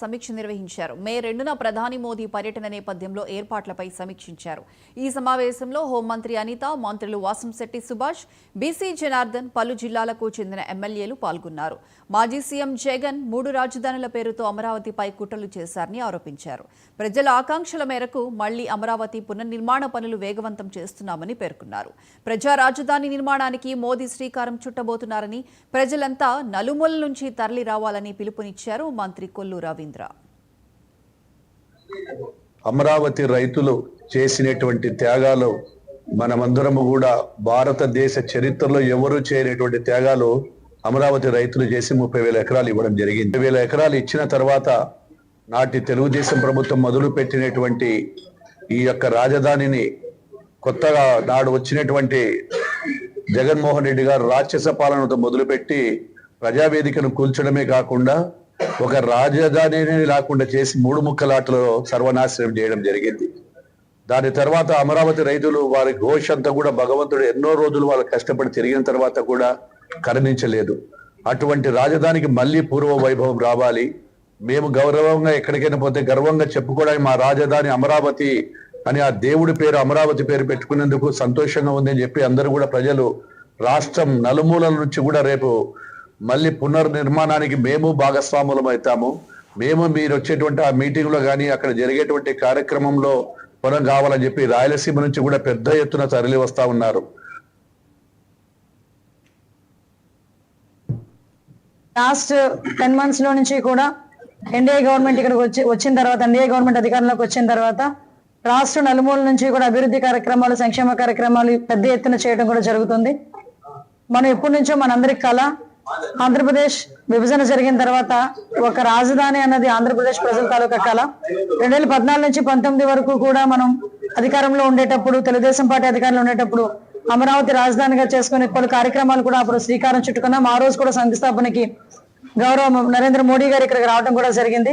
సమీక్ష నిర్వహించారు. మే 2న ప్రధాని మోదీ పర్యటన నేపథ్యంలో ఏర్పాట్లపై సమీక్షించారు. ఈ సమావేశంలో హోంమంత్రి అనిత, మంత్రులు వాసంశెట్టి సుభాష్, బీసీ జనార్దన్, పలు జిల్లాలకు చెందిన ఎమ్మెల్యేలు పాల్గొన్నారు. మాజీ సీఎం జగన్ 3 రాజధానుల పేరుతో అమరావతిపై కుట్రలు చేశారని ఆరోపించారు. ప్రజల ఆకాంక్షల మేరకు మళ్లీ అమరావతి పునర్నిర్మాణ పనులు వేగవంతం చేస్తున్నామని పేర్కొన్నారు. ప్రజా రాజధాని నిర్మాణానికి మోదీ శ్రీకారం చుట్టబోతున్నారని, ప్రజలంతా నలుమూలల నుంచి తరలి రావాలని పిలుపునిచ్చారు మంత్రి కొల్లు రవీంద్ర. అమరావతి రైతులు చేసినటువంటి త్యాగాలు మనమందరము కూడా భారతదేశ చరిత్రలో ఎవరూ చేయనటువంటి త్యాగాలు అమరావతి రైతులు చేసి 30,000 ఎకరాలు ఇవ్వడం జరిగింది. 30,000 ఎకరాలు ఇచ్చిన తర్వాత నాటి తెలుగుదేశం ప్రభుత్వం మొదలు పెట్టినటువంటి ఈ యొక్క రాజధానిని కొత్తగా నాడు వచ్చినటువంటి జగన్మోహన్ రెడ్డి గారు రాక్షస పాలనతో మొదలుపెట్టి ప్రజావేదికను కూల్చడమే కాకుండా ఒక రాజధానిని లేకుండా చేసి 3 ముక్కలాటలో సర్వనాశనం చేయడం జరిగింది. దాని తర్వాత అమరావతి రైతులు వారి ఘోష అంతా కూడా భగవంతుడు ఎన్నో రోజులు వాళ్ళు కష్టపడి తిరిగిన తర్వాత కూడా కరుణించలేదు. అటువంటి రాజధానికి మళ్ళీ పూర్వ వైభవం రావాలి. మేము గౌరవంగా ఎక్కడికైనా పోతే గర్వంగా చెప్పుకోవడానికి మా రాజధాని అమరావతి అని ఆ దేవుడి పేరు అమరావతి పేరు పెట్టుకునేందుకు సంతోషంగా ఉందని చెప్పి అందరూ కూడా ప్రజలు రాష్ట్రం నలుమూలల నుంచి కూడా రేపు మళ్ళీ పునర్నిర్మాణానికి మేము భాగస్వాములం అవుతాము. మేము మీరు వచ్చేటువంటి ఆ మీటింగ్లో కానీ అక్కడ జరిగేటువంటి కార్యక్రమంలో పొలం కావాలని చెప్పి రాయలసీమ నుంచి కూడా పెద్ద ఎత్తున తరలి వస్తా ఉన్నారు. లాస్ట్ 10 months లో నుంచి కూడా ఎన్డీఏ గవర్నమెంట్ ఇక్కడికి వచ్చిన తర్వాత, ఎన్డీఏ గవర్నమెంట్ అధికారంలోకి వచ్చిన తర్వాత రాష్ట్ర నలుమూల నుంచి కూడా అభివృద్ధి కార్యక్రమాలు, సంక్షేమ కార్యక్రమాలు పెద్ద ఎత్తున చేయడం కూడా జరుగుతుంది. మనం ఎప్పటి నుంచో మనందరికి కళ, ఆంధ్రప్రదేశ్ విభజన జరిగిన తర్వాత ఒక రాజధాని అన్నది ఆంధ్రప్రదేశ్ ప్రజల తాలూకా కళ. 2014 నుంచి 19 వరకు కూడా మనం అధికారంలో ఉండేటప్పుడు, తెలుగుదేశం పార్టీ అధికారంలో ఉండేటప్పుడు అమరావతి రాజధానిగా చేసుకునే పలు కార్యక్రమాలు కూడా అప్పుడు శ్రీకారం చుట్టుకున్నాం. ఆ రోజు కూడా శంకుస్థాపనకి గౌరవ నరేంద్ర మోడీ గారు ఇక్కడికి రావడం కూడా జరిగింది.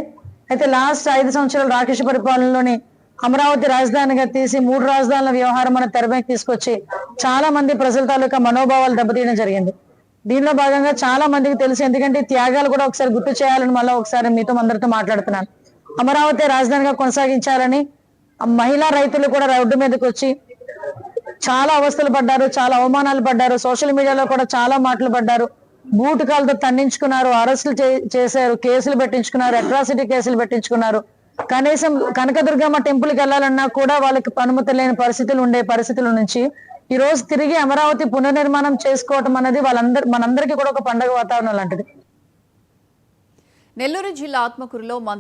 అయితే లాస్ట్ 5 సంవత్సరాలు రాకేష్ పరిపాలనలోని అమరావతి రాజధానిగా తీసి 3 రాజధానుల వ్యవహారం మన తెరపైకి తీసుకొచ్చి చాలా మంది ప్రజల తాలూకా మనోభావాలు దెబ్బతీయడం జరిగింది. దీనిలో భాగంగా చాలా మందికి తెలుసు, ఎందుకంటే త్యాగాలు కూడా ఒకసారి గుర్తు చేయాలని మళ్ళీ ఒకసారి మీతో అందరితో మాట్లాడుతున్నాను. అమరావతి రాజధానిగా కొనసాగించాలని మహిళా రైతులు కూడా రోడ్డు మీదకి వచ్చి చాలా అవస్థలు పడ్డారు, చాలా అవమానాలు పడ్డారు. సోషల్ మీడియాలో కూడా చాలా మాటలు పడ్డారు. బూటకాలతో తన్నించుకున్నారు, అరెస్టులు చేశారు, కేసులు పెట్టించుకున్నారు, అట్రాసిటీ కేసులు పెట్టించుకున్నారు. కనీసం కనకదుర్గమ్మ టెంపుల్కి వెళ్ళాలన్నా కూడా వాళ్ళకి అనుమతి లేని పరిస్థితులు ఉండే పరిస్థితుల నుంచి ఈ రోజు తిరిగి అమరావతి పునర్నిర్మాణం చేసుకోవటం అనేది మనందరికీ కూడా ఒక పండగ వాతావరణం లాంటిది. నెల్లూరు జిల్లా ఆత్మకూరులో